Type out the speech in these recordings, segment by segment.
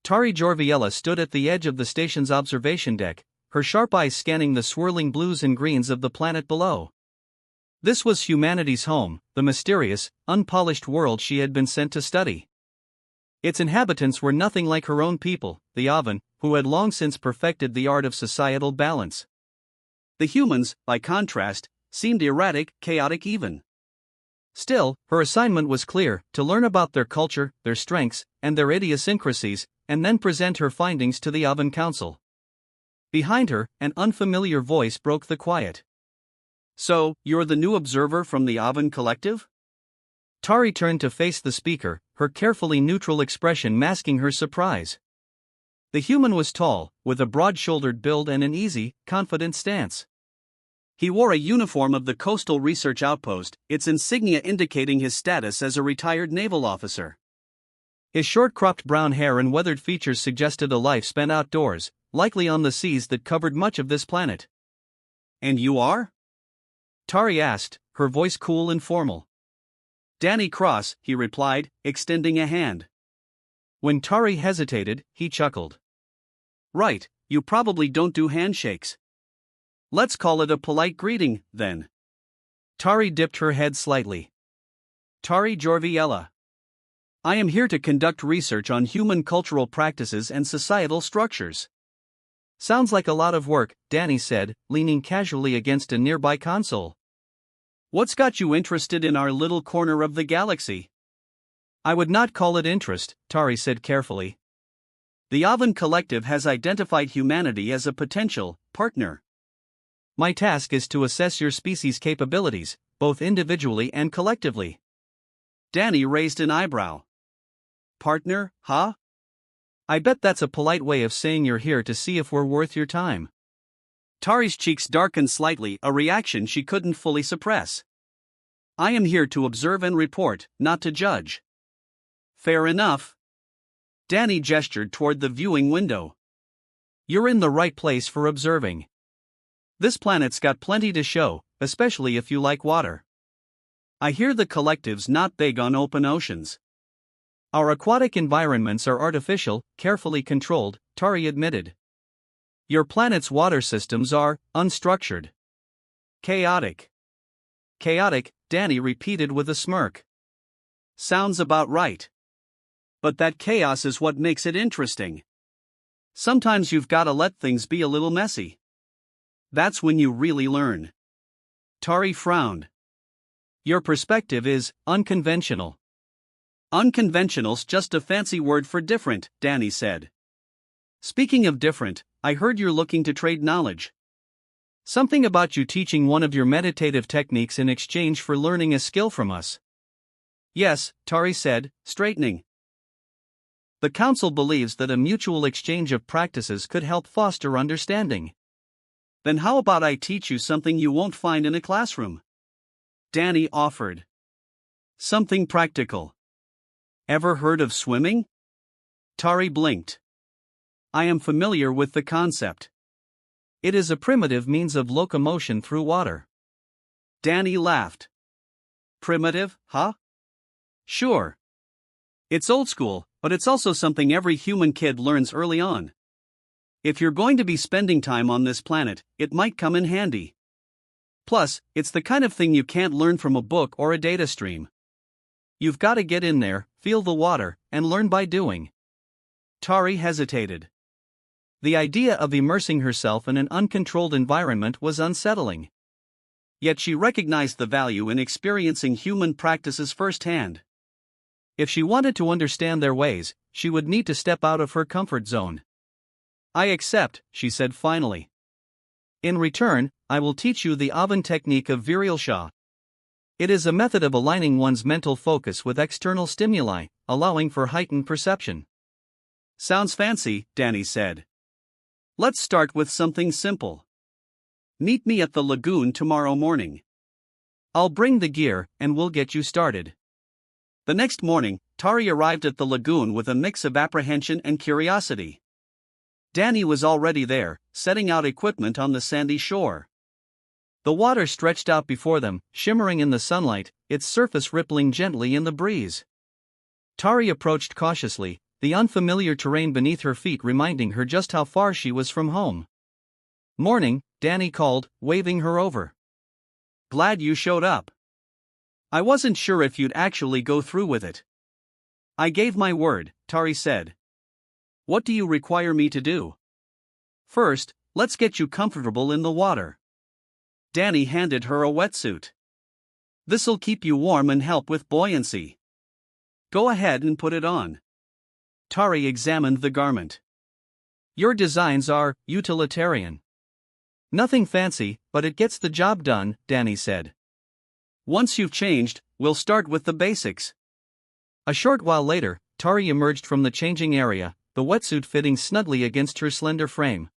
Tari Jorviella stood at the edge of the station's observation deck, her sharp eyes scanning the swirling blues and greens of the planet below. This was humanity's home, the mysterious, unpolished world she had been sent to study. Its inhabitants were nothing like her own people, the Avan, who had long since perfected the art of societal balance. The humans, by contrast, seemed erratic, chaotic even. Still, her assignment was clear: to learn about their culture, their strengths, and their idiosyncrasies, and then present her findings to the Avan Council. Behind her, an unfamiliar voice broke the quiet. "So, you're the new observer from the Avan Collective?" Tari turned to face the speaker, her carefully neutral expression masking her surprise. The human was tall, with a broad-shouldered build and an easy, confident stance. He wore a uniform of the Coastal Research Outpost, its insignia indicating his status as a retired naval officer. His short-cropped brown hair and weathered features suggested a life spent outdoors, likely on the seas that covered much of this planet. "And you are?" Tari asked, her voice cool and formal. "Danny Cross," he replied, extending a hand. When Tari hesitated, he chuckled. "Right, you probably don't do handshakes. Let's call it a polite greeting, then." Tari dipped her head slightly. "Tari Jorviella. I am here to conduct research on human cultural practices and societal structures." "Sounds like a lot of work," Danny said, leaning casually against a nearby console. "What's got you interested in our little corner of the galaxy?" "I would not call it interest," Tari said carefully. "The Avan Collective has identified humanity as a potential partner. My task is to assess your species' capabilities, both individually and collectively." Danny raised an eyebrow. "Partner, huh?" "I bet that's a polite way of saying you're here to see if we're worth your time." Tari's cheeks darkened slightly, a reaction she couldn't fully suppress. "I am here to observe and report, not to judge." "Fair enough." Danny gestured toward the viewing window. "You're in the right place for observing. This planet's got plenty to show, especially if you like water." "I hear the collective's not big on open oceans." "Our aquatic environments are artificial, carefully controlled," Tari admitted. "Your planet's water systems are unstructured." "Chaotic." "Chaotic," Danny repeated with a smirk. "Sounds about right. But that chaos is what makes it interesting. Sometimes you've gotta let things be a little messy. That's when you really learn." Tari frowned. "Your perspective is unconventional." "Unconventional's just a fancy word for different," Danny said. "Speaking of different, I heard you're looking to trade knowledge." "Something about you teaching one of your meditative techniques in exchange for learning a skill from us." "Yes," Tari said, straightening. "The Council believes that a mutual exchange of practices could help foster understanding." "Then how about I teach you something you won't find in a classroom?" Danny offered. "Something practical. Ever heard of swimming?" Tari blinked. "I am familiar with the concept." "It is a primitive means of locomotion through water." Danny laughed. "Primitive, huh?" "Sure. It's old school, but it's also something every human kid learns early on. If you're going to be spending time on this planet, it might come in handy. Plus, it's the kind of thing you can't learn from a book or a data stream. You've got to get in there, feel the water, and learn by doing." Tari hesitated. The idea of immersing herself in an uncontrolled environment was unsettling. Yet she recognized the value in experiencing human practices firsthand. If she wanted to understand their ways, she would need to step out of her comfort zone. "I accept," she said finally. "In return, I will teach you the Avan technique of Virilsha. It is a method of aligning one's mental focus with external stimuli, allowing for heightened perception." "Sounds fancy," Danny said. "Let's start with something simple. Meet me at the lagoon tomorrow morning." "I'll bring the gear, and we'll get you started." The next morning, Tari arrived at the lagoon with a mix of apprehension and curiosity. Danny was already there, setting out equipment on the sandy shore. The water stretched out before them, shimmering in the sunlight, its surface rippling gently in the breeze. Tari approached cautiously, the unfamiliar terrain beneath her feet reminding her just how far she was from home. "Morning," Danny called, waving her over. "Glad you showed up. I wasn't sure if you'd actually go through with it." "I gave my word," Tari said. "What do you require me to do?" "First, let's get you comfortable in the water." Danny handed her a wetsuit. "This'll keep you warm and help with buoyancy. Go ahead and put it on." Tari examined the garment. "Your designs are utilitarian. Nothing fancy, but it gets the job done," Danny said. "Once you've changed, we'll start with the basics." A short while later, Tari emerged from the changing area, the wetsuit fitting snugly against her slender frame.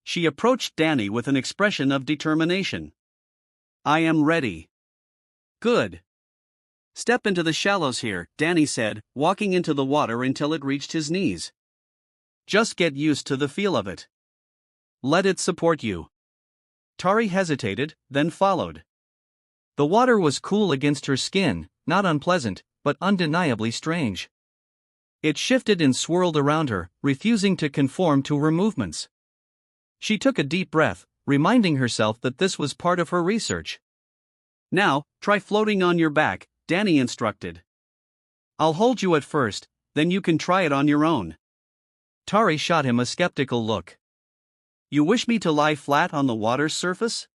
She approached Danny with an expression of determination. "I am ready." "Good. Step into the shallows here," Danny said, walking into the water until it reached his knees. "Just get used to the feel of it. Let it support you." Tari hesitated, then followed. The water was cool against her skin, not unpleasant, but undeniably strange. It shifted and swirled around her, refusing to conform to her movements. She took a deep breath, reminding herself that this was part of her research. "Now, try floating on your back," Danny instructed. "I'll hold you at first, then you can try it on your own." Tari shot him a skeptical look. "You wish me to lie flat on the water's surface?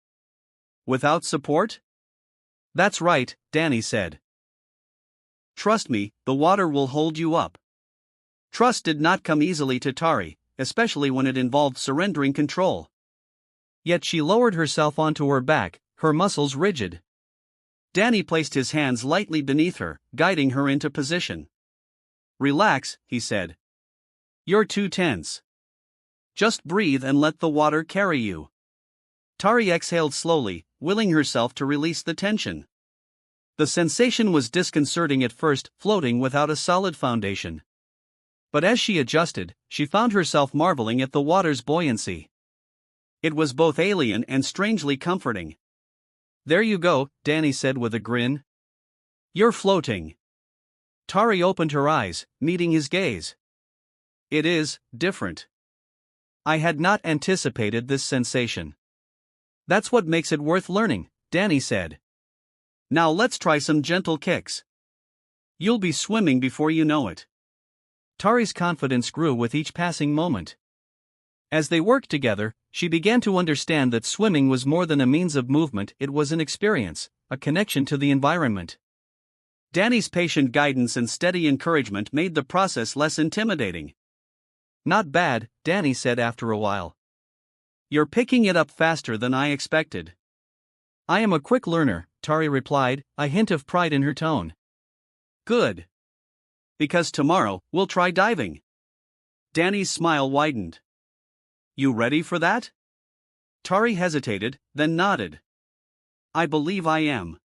Without support?" "That's right," Danny said. "Trust me, the water will hold you up." Trust did not come easily to Tari, especially when it involved surrendering control. Yet she lowered herself onto her back, her muscles rigid. Danny placed his hands lightly beneath her, guiding her into position. "Relax," he said. "You're too tense. Just breathe and let the water carry you." Tari exhaled slowly, willing herself to release the tension. The sensation was disconcerting at first, floating without a solid foundation. But as she adjusted, she found herself marveling at the water's buoyancy. It was both alien and strangely comforting. "There you go," Danny said with a grin. "You're floating." Tari opened her eyes, meeting his gaze. "It is different. I had not anticipated this sensation." "That's what makes it worth learning," Danny said. "Now let's try some gentle kicks. You'll be swimming before you know it." Tari's confidence grew with each passing moment. As they worked together, she began to understand that swimming was more than a means of movement, it was an experience, a connection to the environment. Danny's patient guidance and steady encouragement made the process less intimidating. "Not bad," Danny said after a while. "You're picking it up faster than I expected." "I am a quick learner," Tari replied, a hint of pride in her tone. "Good. Because tomorrow, we'll try diving." Danny's smile widened. "You ready for that?" Tari hesitated, then nodded. "I believe I am."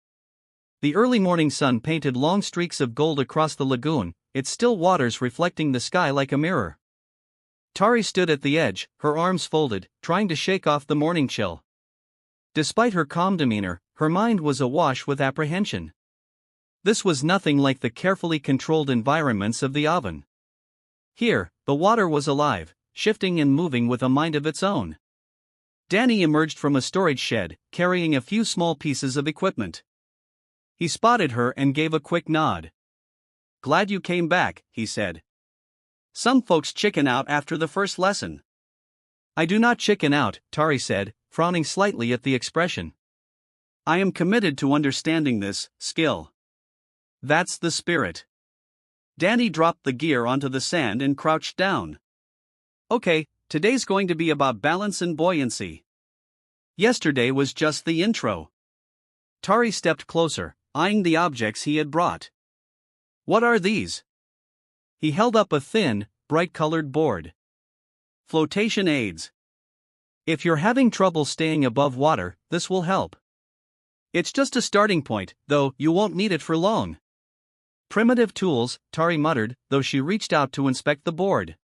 The early morning sun painted long streaks of gold across the lagoon, its still waters reflecting the sky like a mirror. Tari stood at the edge, her arms folded, trying to shake off the morning chill. Despite her calm demeanor, her mind was awash with apprehension. This was nothing like the carefully controlled environments of the oven. Here, the water was alive, shifting and moving with a mind of its own. Danny emerged from a storage shed, carrying a few small pieces of equipment. He spotted her and gave a quick nod. "Glad you came back," he said. "Some folks chicken out after the first lesson." "I do not chicken out," Tari said, frowning slightly at the expression. "I am committed to understanding this skill." "That's the spirit." Danny dropped the gear onto the sand and crouched down. "Okay, today's going to be about balance and buoyancy. Yesterday was just the intro." Tari stepped closer, eyeing the objects he had brought. "What are these?" He held up a thin, bright-colored board. "Flotation aids. If you're having trouble staying above water, this will help. It's just a starting point, though you won't need it for long." "Primitive tools," Tari muttered, though she reached out to inspect the board.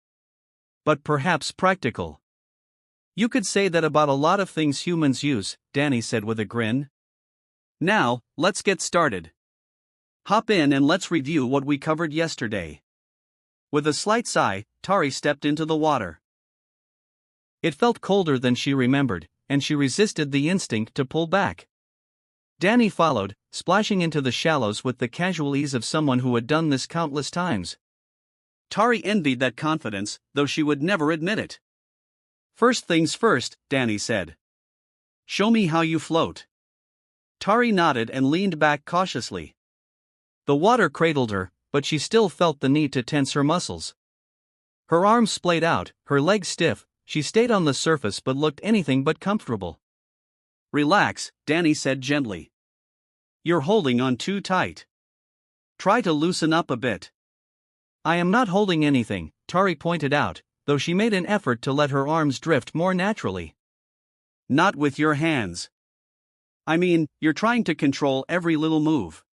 "But perhaps practical." "You could say that about a lot of things humans use," Danny said with a grin. "Now, let's get started. Hop in and let's review what we covered yesterday." With a slight sigh, Tari stepped into the water. It felt colder than she remembered, and she resisted the instinct to pull back. Danny followed, splashing into the shallows with the casual ease of someone who had done this countless times. Tari envied that confidence, though she would never admit it. "First things first," Danny said. "Show me how you float." Tari nodded and leaned back cautiously. The water cradled her, but she still felt the need to tense her muscles. Her arms splayed out, her legs stiff. She stayed on the surface but looked anything but comfortable. "Relax," Danny said gently. "You're holding on too tight. Try to loosen up a bit." "I am not holding anything," Tari pointed out, though she made an effort to let her arms drift more naturally. "Not with your hands. I mean, you're trying to control every little move.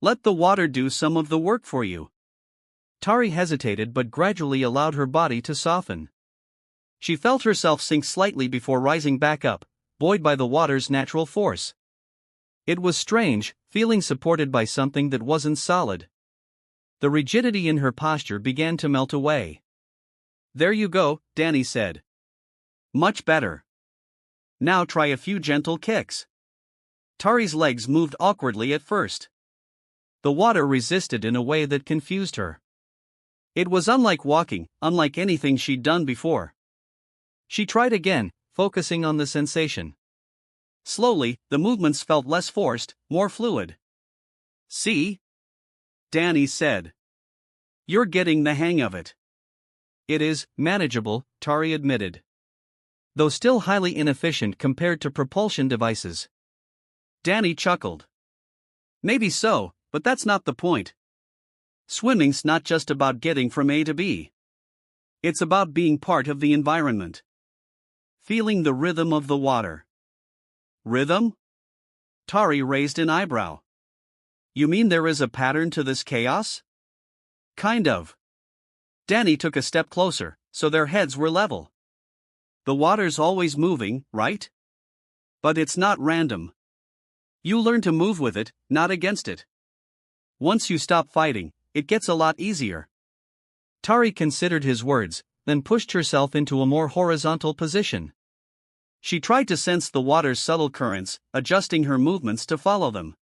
Let the water do some of the work for you." Tari hesitated but gradually allowed her body to soften. She felt herself sink slightly before rising back up, buoyed by the water's natural force. It was strange, feeling supported by something that wasn't solid. The rigidity in her posture began to melt away. "There you go," Danny said. "Much better. Now try a few gentle kicks." Tari's legs moved awkwardly at first. The water resisted in a way that confused her. It was unlike walking, unlike anything she'd done before. She tried again, focusing on the sensation. Slowly, the movements felt less forced, more fluid. "See?" Danny said. "You're getting the hang of it." "It is manageable," Tari admitted. "Though still highly inefficient compared to propulsion devices." Danny chuckled. "Maybe so, but that's not the point. Swimming's not just about getting from A to B. It's about being part of the environment. Feeling the rhythm of the water." "Rhythm?" Tari raised an eyebrow. "You mean there is a pattern to this chaos?" "Kind of." Danny took a step closer, so their heads were level. "The water's always moving, right? But it's not random. You learn to move with it, not against it. Once you stop fighting, it gets a lot easier." Tari considered his words, then pushed herself into a more horizontal position. She tried to sense the water's subtle currents, adjusting her movements to follow them.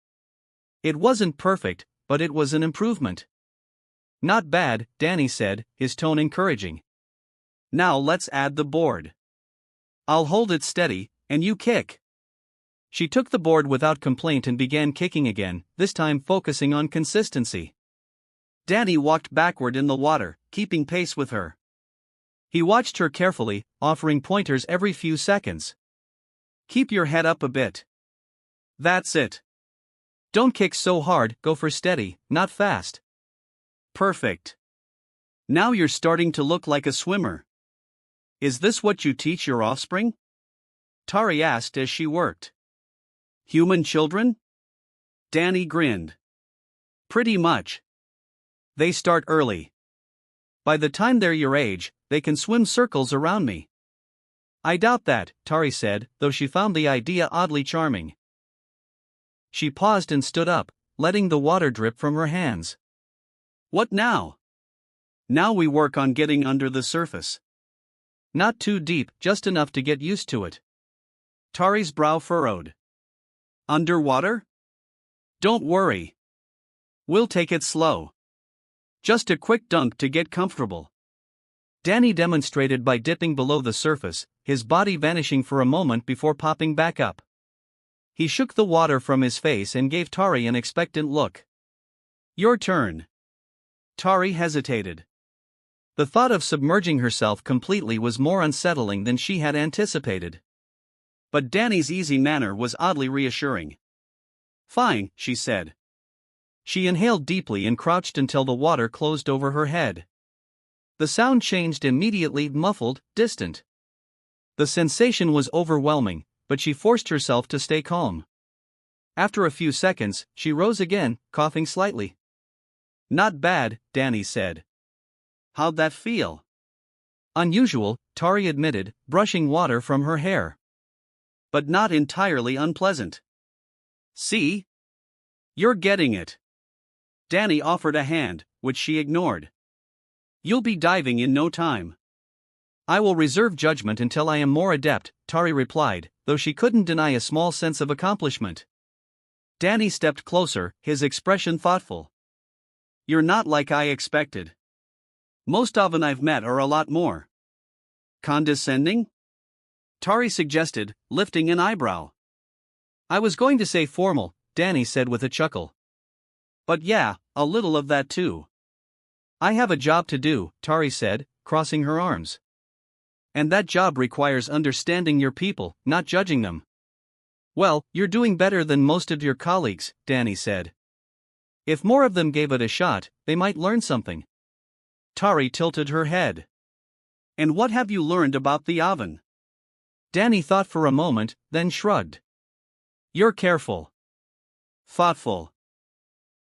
It wasn't perfect, but it was an improvement. "Not bad," Danny said, his tone encouraging. "Now let's add the board. I'll hold it steady, and you kick." She took the board without complaint and began kicking again, this time focusing on consistency. Danny walked backward in the water, keeping pace with her. He watched her carefully, offering pointers every few seconds. "Keep your head up a bit. That's it. Don't kick so hard, go for steady, not fast." "Perfect. Now you're starting to look like a swimmer. Is this what you teach your offspring?" Tari asked as she worked. "Human children?" Danny grinned. "Pretty much. They start early. By the time they're your age, they can swim circles around me." "I doubt that," Tari said, though she found the idea oddly charming. She paused and stood up, letting the water drip from her hands. "What now?" "Now we work on getting under the surface." "Not too deep, just enough to get used to it." Tari's brow furrowed. "Underwater? Don't worry. We'll take it slow. Just a quick dunk to get comfortable." Danny demonstrated by dipping below the surface, his body vanishing for a moment before popping back up. He shook the water from his face and gave Tari an expectant look. "Your turn." Tari hesitated. The thought of submerging herself completely was more unsettling than she had anticipated. But Danny's easy manner was oddly reassuring. "Fine," she said. She inhaled deeply and crouched until the water closed over her head. The sound changed immediately, muffled, distant. The sensation was overwhelming, but she forced herself to stay calm. After a few seconds, she rose again, coughing slightly. "Not bad," Danny said. "How'd that feel?" "Unusual," Tari admitted, brushing water from her hair. "But not entirely unpleasant. See? You're getting it." Danny offered a hand, which she ignored. You'll be diving in no time. I will reserve judgment until I am more adept, Tari replied, though she couldn't deny a small sense of accomplishment. Danny stepped closer, his expression thoughtful. You're not like I expected. Most of 'em I've met are a lot more condescending? Tari suggested, lifting an eyebrow. I was going to say formal, Danny said with a chuckle. But yeah, a little of that too. I have a job to do, Tari said, crossing her arms. And that job requires understanding your people, not judging them. Well, you're doing better than most of your colleagues, Danny said. If more of them gave it a shot, they might learn something. Tari tilted her head. And what have you learned about the oven? Danny thought for a moment, then shrugged. You're careful. Thoughtful.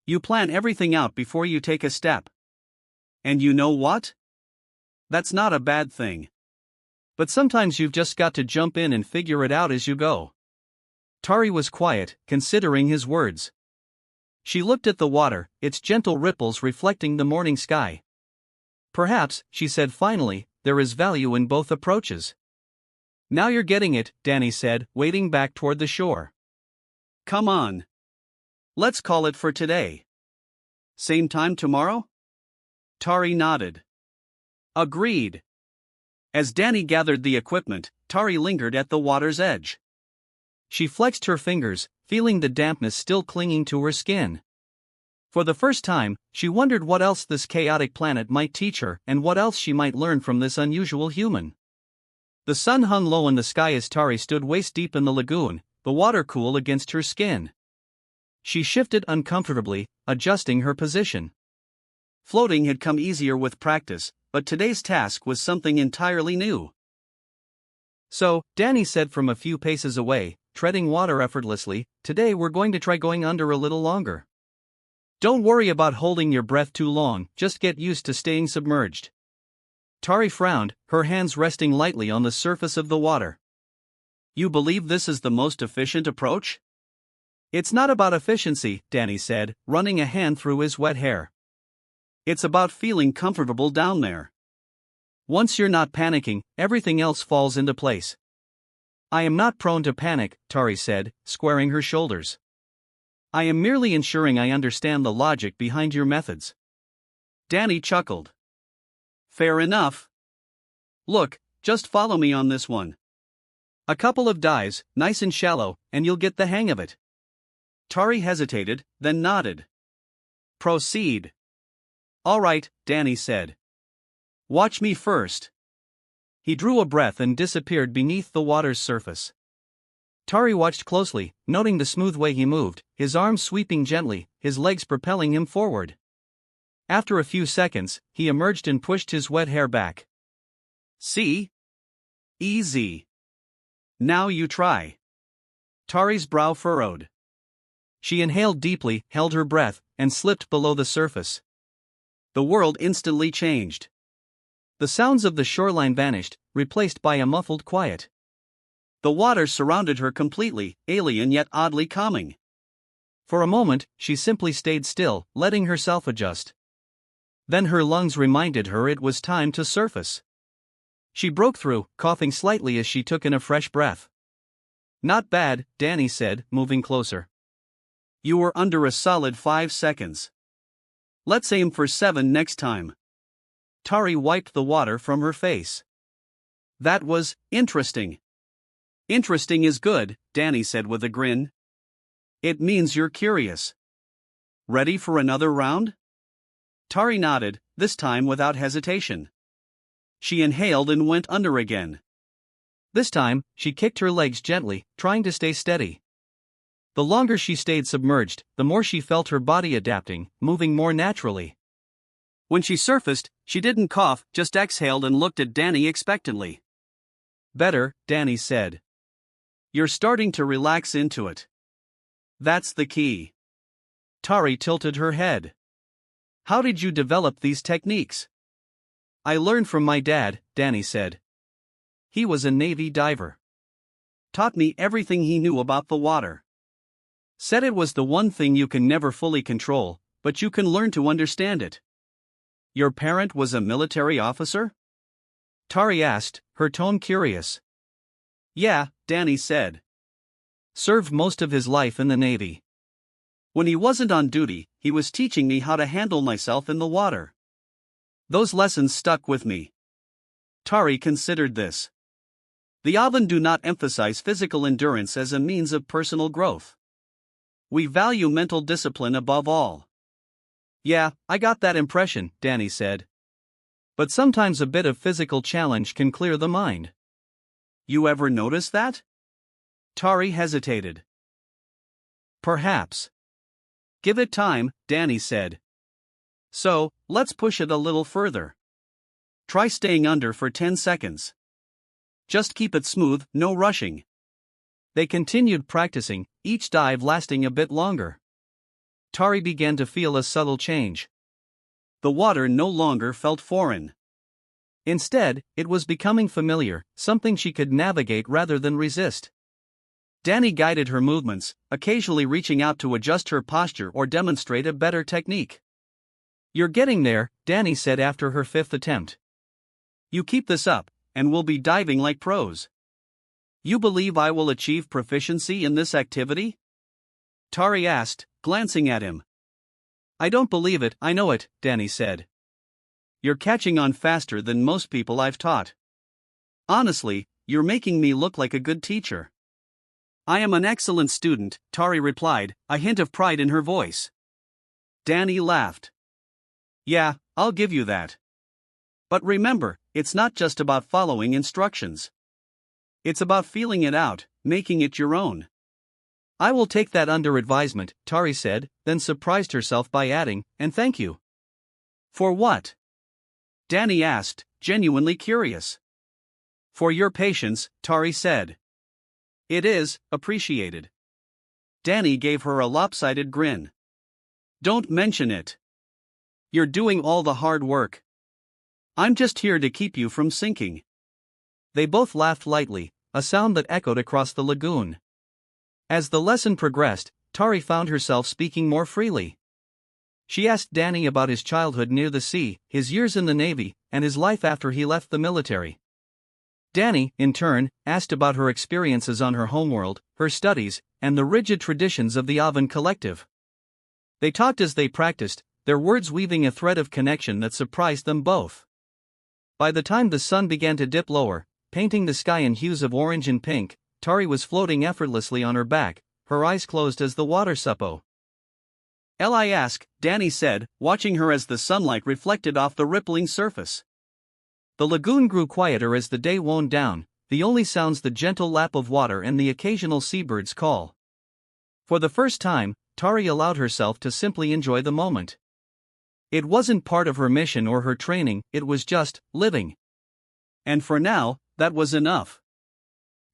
You plan everything out before you take a step. And you know what? That's not a bad thing. But sometimes you've just got to jump in and figure it out as you go. Tari was quiet, considering his words. She looked at the water, its gentle ripples reflecting the morning sky. Perhaps, she said finally, there is value in both approaches. Now you're getting it, Danny said, wading back toward the shore. Come on. Let's call it for today. Same time tomorrow? Tari nodded. Agreed. As Danny gathered the equipment, Tari lingered at the water's edge. She flexed her fingers, feeling the dampness still clinging to her skin. For the first time, she wondered what else this chaotic planet might teach her and what else she might learn from this unusual human. The sun hung low in the sky as Tari stood waist-deep in the lagoon, the water cool against her skin. She shifted uncomfortably, adjusting her position. Floating had come easier with practice, but today's task was something entirely new. So, Danny said from a few paces away, treading water effortlessly, today we're going to try going under a little longer. Don't worry about holding your breath too long, just get used to staying submerged. Tari frowned, her hands resting lightly on the surface of the water. You believe this is the most efficient approach? It's not about efficiency, Danny said, running a hand through his wet hair. It's about feeling comfortable down there. Once you're not panicking, everything else falls into place. I am not prone to panic, Tari said, squaring her shoulders. I am merely ensuring I understand the logic behind your methods. Danny chuckled. Fair enough. Look, just follow me on this one. A couple of dives, nice and shallow, and you'll get the hang of it. Tari hesitated, then nodded. Proceed. All right, Danny said. Watch me first. He drew a breath and disappeared beneath the water's surface. Tari watched closely, noting the smooth way he moved, his arms sweeping gently, his legs propelling him forward. After a few seconds, he emerged and pushed his wet hair back. See? Easy. Now you try. Tari's brow furrowed. She inhaled deeply, held her breath, and slipped below the surface. The world instantly changed. The sounds of the shoreline vanished, replaced by a muffled quiet. The water surrounded her completely, alien yet oddly calming. For a moment, she simply stayed still, letting herself adjust. Then her lungs reminded her it was time to surface. She broke through, coughing slightly as she took in a fresh breath. Not bad, Danny said, moving closer. You were under a solid 5 seconds. Let's aim for 7 next time. Tari wiped the water from her face. That was interesting. Interesting is good, Danny said with a grin. It means you're curious. Ready for another round? Tari nodded, this time without hesitation. She inhaled and went under again. This time, she kicked her legs gently, trying to stay steady. The longer she stayed submerged, the more she felt her body adapting, moving more naturally. When she surfaced, she didn't cough, just exhaled and looked at Danny expectantly. Better, Danny said. You're starting to relax into it. That's the key. Tari tilted her head. How did you develop these techniques? I learned from my dad, Danny said. He was a Navy diver. Taught me everything he knew about the water. Said it was the one thing you can never fully control, but you can learn to understand it. Your parent was a military officer? Tari asked, her tone curious. Yeah, Danny said. Served most of his life in the Navy. When he wasn't on duty, he was teaching me how to handle myself in the water. Those lessons stuck with me. Tari considered this. The Avan do not emphasize physical endurance as a means of personal growth. We value mental discipline above all. Yeah, I got that impression, Danny said. But sometimes a bit of physical challenge can clear the mind. You ever notice that? Tari hesitated. Perhaps. Give it time, Danny said. So, let's push it a little further. Try staying under for 10 seconds. Just keep it smooth, no rushing. They continued practicing, each dive lasting a bit longer. Tari began to feel a subtle change. The water no longer felt foreign. Instead, it was becoming familiar, something she could navigate rather than resist. Danny guided her movements, occasionally reaching out to adjust her posture or demonstrate a better technique. You're getting there, Danny said after her 5th attempt. You keep this up, and we'll be diving like pros. You believe I will achieve proficiency in this activity? Tari asked, glancing at him. I don't believe it, I know it, Danny said. You're catching on faster than most people I've taught. Honestly, you're making me look like a good teacher. I am an excellent student, Tari replied, a hint of pride in her voice. Danny laughed. Yeah, I'll give you that. But remember, it's not just about following instructions. It's about feeling it out, making it your own. I will take that under advisement, Tari said, then surprised herself by adding, and thank you. For what? Danny asked, genuinely curious. For your patience, Tari said. It is appreciated. Danny gave her a lopsided grin. Don't mention it. You're doing all the hard work. I'm just here to keep you from sinking. They both laughed lightly, a sound that echoed across the lagoon. As the lesson progressed, Tari found herself speaking more freely. She asked Danny about his childhood near the sea, his years in the Navy, and his life after he left the military. Danny, in turn, asked about her experiences on her homeworld, her studies, and the rigid traditions of the Avan collective. They talked as they practiced, their words weaving a thread of connection that surprised them both. By the time the sun began to dip lower, painting the sky in hues of orange and pink, Tari was floating effortlessly on her back, her eyes closed as the water suppo. I ask, Danny said, watching her as the sunlight reflected off the rippling surface. The lagoon grew quieter as the day wound down, the only sounds the gentle lap of water and the occasional seabird's call. For the first time, Tari allowed herself to simply enjoy the moment. It wasn't part of her mission or her training, it was just living. And for now, that was enough.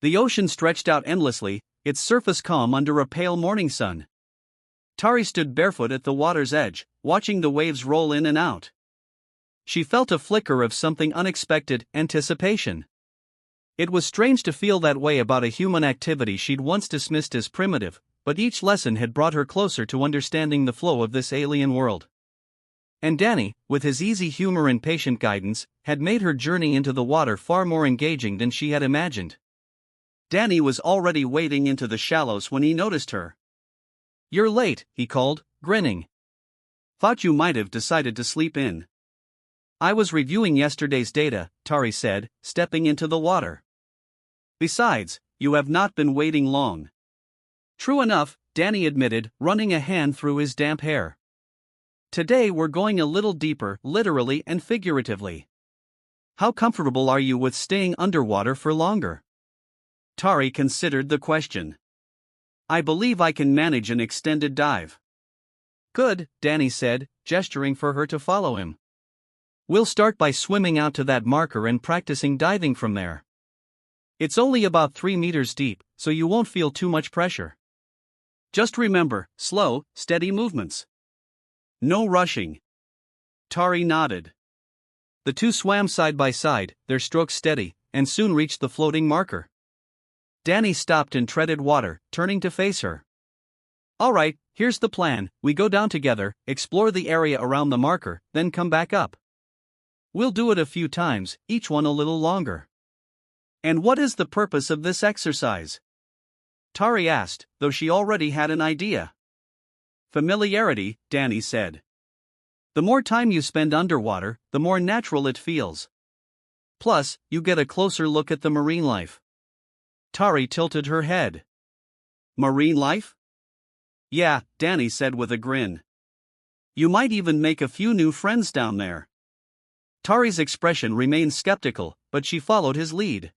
The ocean stretched out endlessly, its surface calm under a pale morning sun. Tari stood barefoot at the water's edge, watching the waves roll in and out. She felt a flicker of something unexpected, anticipation. It was strange to feel that way about a human activity she'd once dismissed as primitive, but each lesson had brought her closer to understanding the flow of this alien world. And Danny, with his easy humor and patient guidance, had made her journey into the water far more engaging than she had imagined. Danny was already wading into the shallows when he noticed her. You're late, he called, grinning. Thought you might have decided to sleep in. I was reviewing yesterday's data, Tari said, stepping into the water. Besides, you have not been waiting long. True enough, Danny admitted, running a hand through his damp hair. Today we're going a little deeper, literally and figuratively. How comfortable are you with staying underwater for longer? Tari considered the question. I believe I can manage an extended dive. Good, Danny said, gesturing for her to follow him. We'll start by swimming out to that marker and practicing diving from there. It's only about 3 meters deep, so you won't feel too much pressure. Just remember, slow, steady movements. No rushing. Tari nodded. The two swam side by side, their strokes steady, and soon reached the floating marker. Danny stopped and treaded water, turning to face her. All right, here's the plan, we go down together, explore the area around the marker, then come back up. We'll do it a few times, each one a little longer. And what is the purpose of this exercise? Tari asked, though she already had an idea. Familiarity, Danny said. The more time you spend underwater, the more natural it feels. Plus, you get a closer look at the marine life. Tari tilted her head. Marine life? Yeah, Danny said with a grin. You might even make a few new friends down there. Tari's expression remained skeptical, but she followed his lead.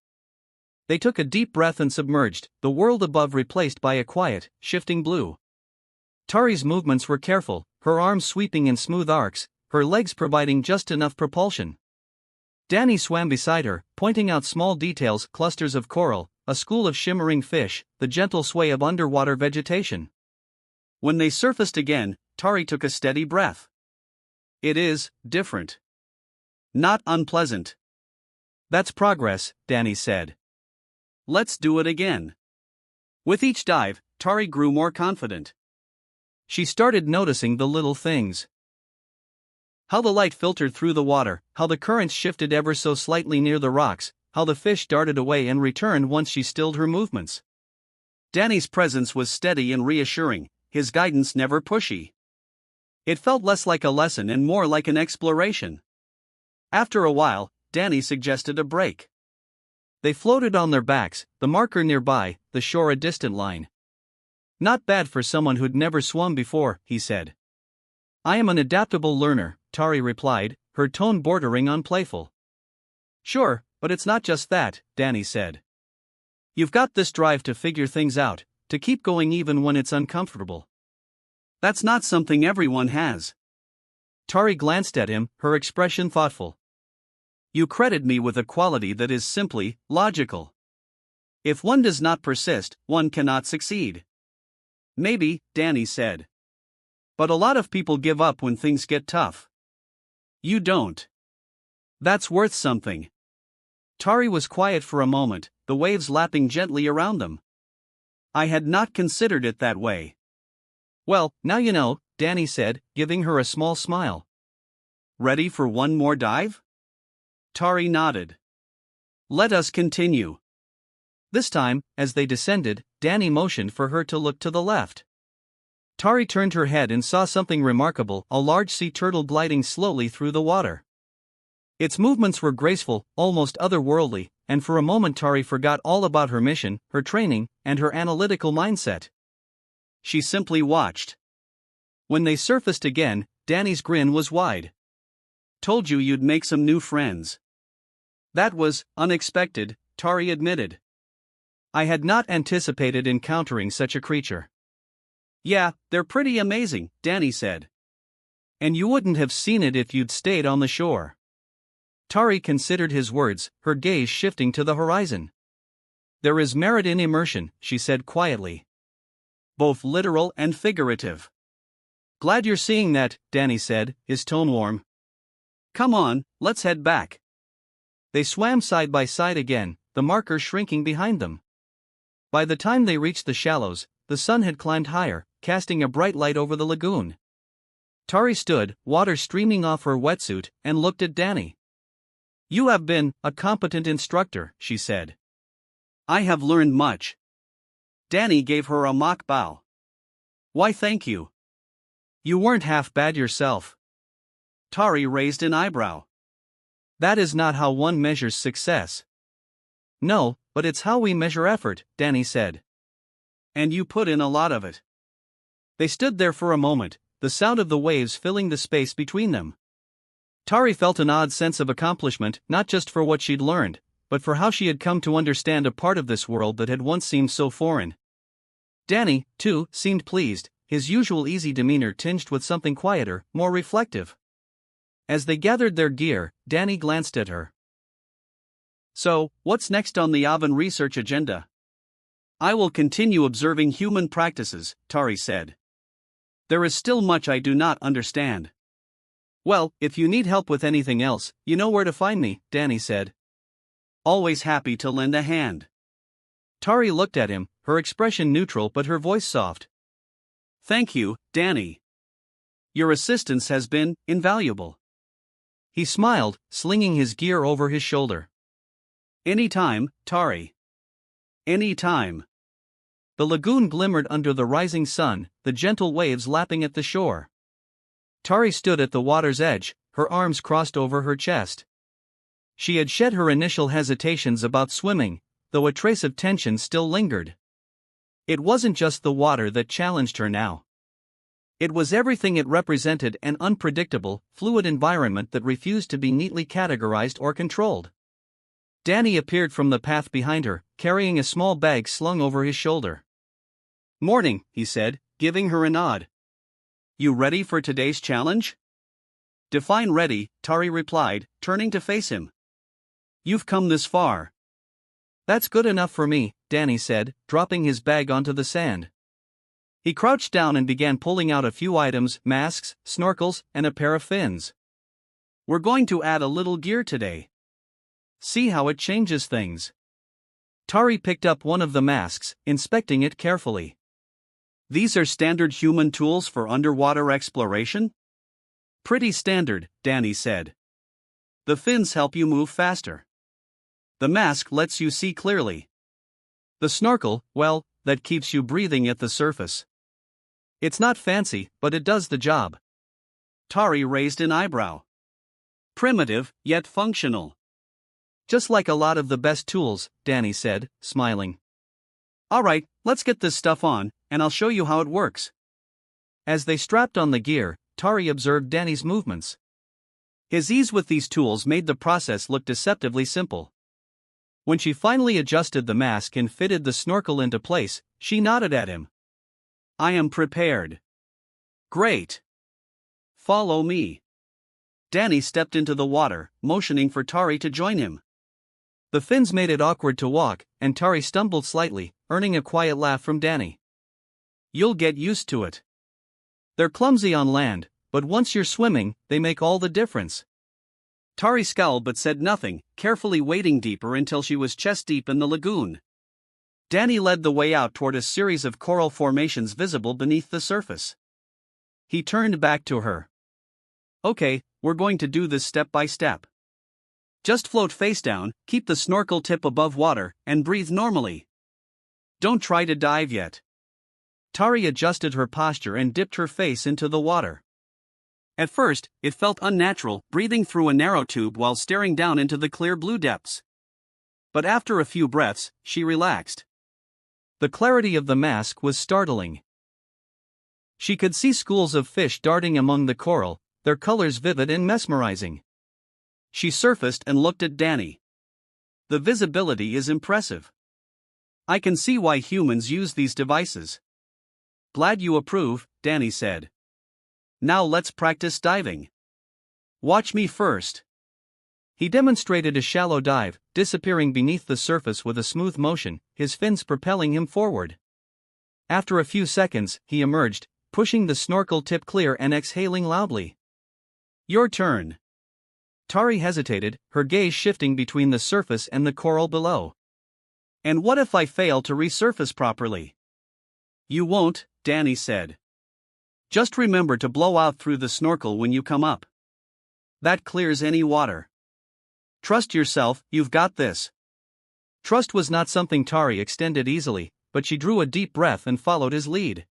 They took a deep breath and submerged, the world above replaced by a quiet, shifting blue. Tari's movements were careful, her arms sweeping in smooth arcs, her legs providing just enough propulsion. Danny swam beside her, pointing out small details, clusters of coral, a school of shimmering fish, the gentle sway of underwater vegetation. When they surfaced again, Tari took a steady breath. It is different. Not unpleasant. That's progress, Danny said. Let's do it again. With each dive, Tari grew more confident. She started noticing the little things. How the light filtered through the water, how the currents shifted ever so slightly near the rocks, how the fish darted away and returned once she stilled her movements. Danny's presence was steady and reassuring, his guidance never pushy. It felt less like a lesson and more like an exploration. After a while, Danny suggested a break. They floated on their backs, the marker nearby, the shore a distant line. Not bad for someone who'd never swum before, he said. I am an adaptable learner, Tari replied, her tone bordering on playful. Sure, but it's not just that, Danny said. You've got this drive to figure things out, to keep going even when it's uncomfortable. That's not something everyone has. Tari glanced at him, her expression thoughtful. You credit me with a quality that is simply logical. If one does not persist, one cannot succeed. Maybe, Danny said. But a lot of people give up when things get tough. You don't. That's worth something. Tari was quiet for a moment, the waves lapping gently around them. I had not considered it that way. Well, now you know, Danny said, giving her a small smile. Ready for one more dive? Tari nodded. Let us continue. This time, as they descended, Danny motioned for her to look to the left. Tari turned her head and saw something remarkable, a large sea turtle gliding slowly through the water. Its movements were graceful, almost otherworldly, and for a moment Tari forgot all about her mission, her training, and her analytical mindset. She simply watched. When they surfaced again, Danny's grin was wide. Told you you'd make some new friends. That was unexpected, Tari admitted. I had not anticipated encountering such a creature. Yeah, they're pretty amazing, Danny said. And you wouldn't have seen it if you'd stayed on the shore. Tari considered his words, her gaze shifting to the horizon. There is merit in immersion, she said quietly. Both literal and figurative. Glad you're seeing that, Danny said, his tone warm. Come on, let's head back. They swam side by side again, the marker shrinking behind them. By the time they reached the shallows, the sun had climbed higher, casting a bright light over the lagoon. Tari stood, water streaming off her wetsuit, and looked at Danny. You have been a competent instructor, she said. I have learned much. Danny gave her a mock bow. Why thank you. You weren't half bad yourself. Tari raised an eyebrow. That is not how one measures success. No, but it's how we measure effort, Danny said. And you put in a lot of it. They stood there for a moment, the sound of the waves filling the space between them. Tari felt an odd sense of accomplishment, not just for what she'd learned, but for how she had come to understand a part of this world that had once seemed so foreign. Danny, too, seemed pleased, his usual easy demeanor tinged with something quieter, more reflective. As they gathered their gear, Danny glanced at her. So, what's next on the Avon research agenda? I will continue observing human practices, Tari said. There is still much I do not understand. Well, if you need help with anything else, you know where to find me, Danny said. Always happy to lend a hand. Tari looked at him, her expression neutral but her voice soft. Thank you, Danny. Your assistance has been invaluable. He smiled, slinging his gear over his shoulder. Anytime, Tari. Anytime. The lagoon glimmered under the rising sun, the gentle waves lapping at the shore. Tari stood at the water's edge, her arms crossed over her chest. She had shed her initial hesitations about swimming, though a trace of tension still lingered. It wasn't just the water that challenged her now. It was everything it represented: an unpredictable, fluid environment that refused to be neatly categorized or controlled. Danny appeared from the path behind her, carrying a small bag slung over his shoulder. "Morning," he said, giving her a nod. "You ready for today's challenge?" "Define ready," Tari replied, turning to face him. "You've come this far." "That's good enough for me," Danny said, dropping his bag onto the sand. He crouched down and began pulling out a few items: masks, snorkels, and a pair of fins. "We're going to add a little gear today. See how it changes things." Tari picked up one of the masks, inspecting it carefully. "These are standard human tools for underwater exploration?" "Pretty standard," Danny said. "The fins help you move faster. The mask lets you see clearly. The snorkel, well, that keeps you breathing at the surface. It's not fancy, but it does the job." Tari raised an eyebrow. "Primitive, yet functional." "Just like a lot of the best tools," Danny said, smiling. "All right, let's get this stuff on, and I'll show you how it works." As they strapped on the gear, Tari observed Danny's movements. His ease with these tools made the process look deceptively simple. When she finally adjusted the mask and fitted the snorkel into place, she nodded at him. "I am prepared." "Great. Follow me." Danny stepped into the water, motioning for Tari to join him. The fins made it awkward to walk, and Tari stumbled slightly, earning a quiet laugh from Danny. "You'll get used to it. They're clumsy on land, but once you're swimming, they make all the difference." Tari scowled but said nothing, carefully wading deeper until she was chest-deep in the lagoon. Danny led the way out toward a series of coral formations visible beneath the surface. He turned back to her. "Okay, we're going to do this step by step. Just float face down, keep the snorkel tip above water, and breathe normally. Don't try to dive yet." Tari adjusted her posture and dipped her face into the water. At first, it felt unnatural, breathing through a narrow tube while staring down into the clear blue depths. But after a few breaths, she relaxed. The clarity of the mask was startling. She could see schools of fish darting among the coral, their colors vivid and mesmerizing. She surfaced and looked at Danny. "The visibility is impressive. I can see why humans use these devices." "Glad you approve," Danny said. "Now let's practice diving. Watch me first." He demonstrated a shallow dive, disappearing beneath the surface with a smooth motion, his fins propelling him forward. After a few seconds, he emerged, pushing the snorkel tip clear and exhaling loudly. "Your turn." Tari hesitated, her gaze shifting between the surface and the coral below. "And what if I fail to resurface properly?" "You won't," Danny said. "Just remember to blow out through the snorkel when you come up. That clears any water. Trust yourself, you've got this." Trust was not something Tari extended easily, but she drew a deep breath and followed his lead.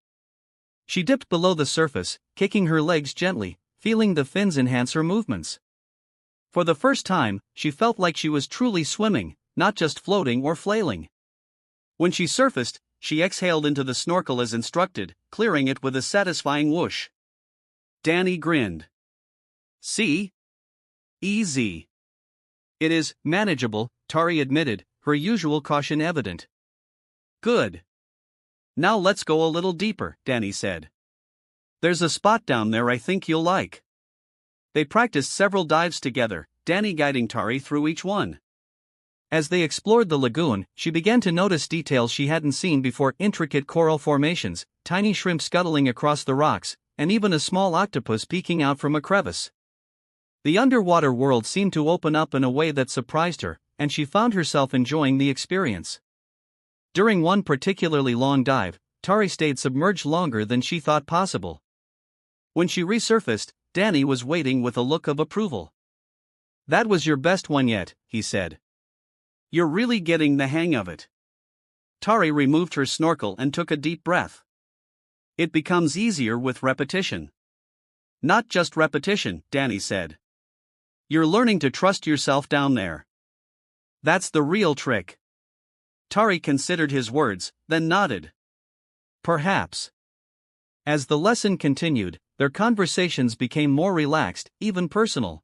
She dipped below the surface, kicking her legs gently, feeling the fins enhance her movements. For the first time, she felt like she was truly swimming, not just floating or flailing. When she surfaced, she exhaled into the snorkel as instructed, clearing it with a satisfying whoosh. Danny grinned. "See? Easy." "It is manageable," Tari admitted, her usual caution evident. "Good. Now let's go a little deeper," Danny said. "There's a spot down there I think you'll like." They practiced several dives together, Danny guiding Tari through each one. As they explored the lagoon, she began to notice details she hadn't seen before: intricate coral formations, tiny shrimp scuttling across the rocks, and even a small octopus peeking out from a crevice. The underwater world seemed to open up in a way that surprised her, and she found herself enjoying the experience. During one particularly long dive, Tari stayed submerged longer than she thought possible. When she resurfaced, Danny was waiting with a look of approval. That was your best one yet, he said. You're really getting the hang of it. Tari removed her snorkel and took a deep breath. It becomes easier with repetition. Not just repetition, Danny said. You're learning to trust yourself down there. That's the real trick. Tari considered his words, then nodded. Perhaps. As the lesson continued, their conversations became more relaxed, even personal.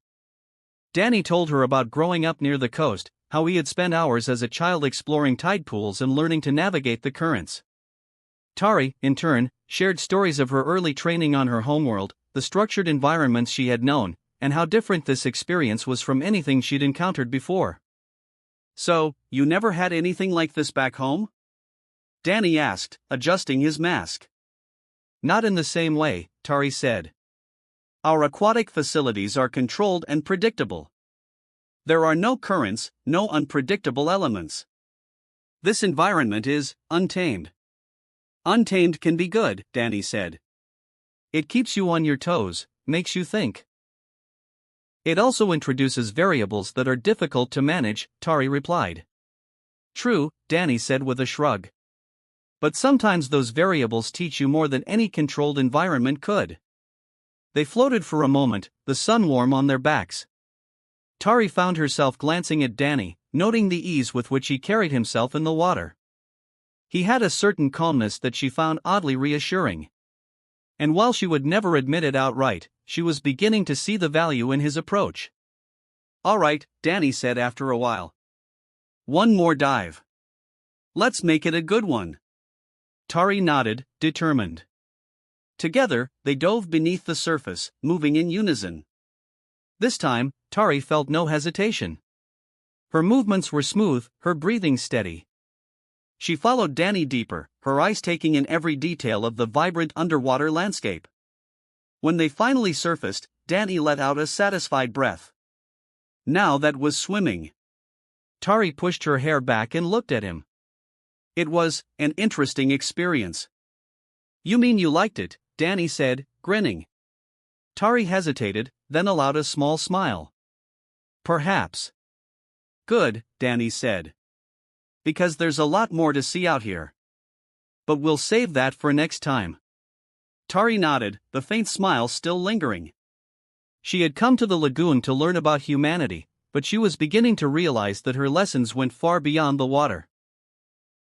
Danny told her about growing up near the coast, how he had spent hours as a child exploring tide pools and learning to navigate the currents. Tari, in turn, shared stories of her early training on her homeworld, the structured environments she had known, and how different this experience was from anything she'd encountered before. So, you never had anything like this back home? Danny asked, adjusting his mask. Not in the same way, Tari said. Our aquatic facilities are controlled and predictable. There are no currents, no unpredictable elements. This environment is untamed. Untamed can be good, Danny said. It keeps you on your toes, makes you think. It also introduces variables that are difficult to manage, Tari replied. True, Danny said with a shrug. But sometimes those variables teach you more than any controlled environment could. They floated for a moment, the sun warm on their backs. Tari found herself glancing at Danny, noting the ease with which he carried himself in the water. He had a certain calmness that she found oddly reassuring. And while she would never admit it outright, she was beginning to see the value in his approach. All right, Danny said after a while. One more dive. Let's make it a good one. Tari nodded, determined. Together, they dove beneath the surface, moving in unison. This time, Tari felt no hesitation. Her movements were smooth, her breathing steady. She followed Danny deeper, her eyes taking in every detail of the vibrant underwater landscape. When they finally surfaced, Danny let out a satisfied breath. Now that was swimming. Tari pushed her hair back and looked at him. It was an interesting experience. You mean you liked it, Danny said, grinning. Tari hesitated, then allowed a small smile. Perhaps. Good, Danny said. Because there's a lot more to see out here. But we'll save that for next time. Tari nodded, the faint smile still lingering. She had come to the lagoon to learn about humanity, but she was beginning to realize that her lessons went far beyond the water.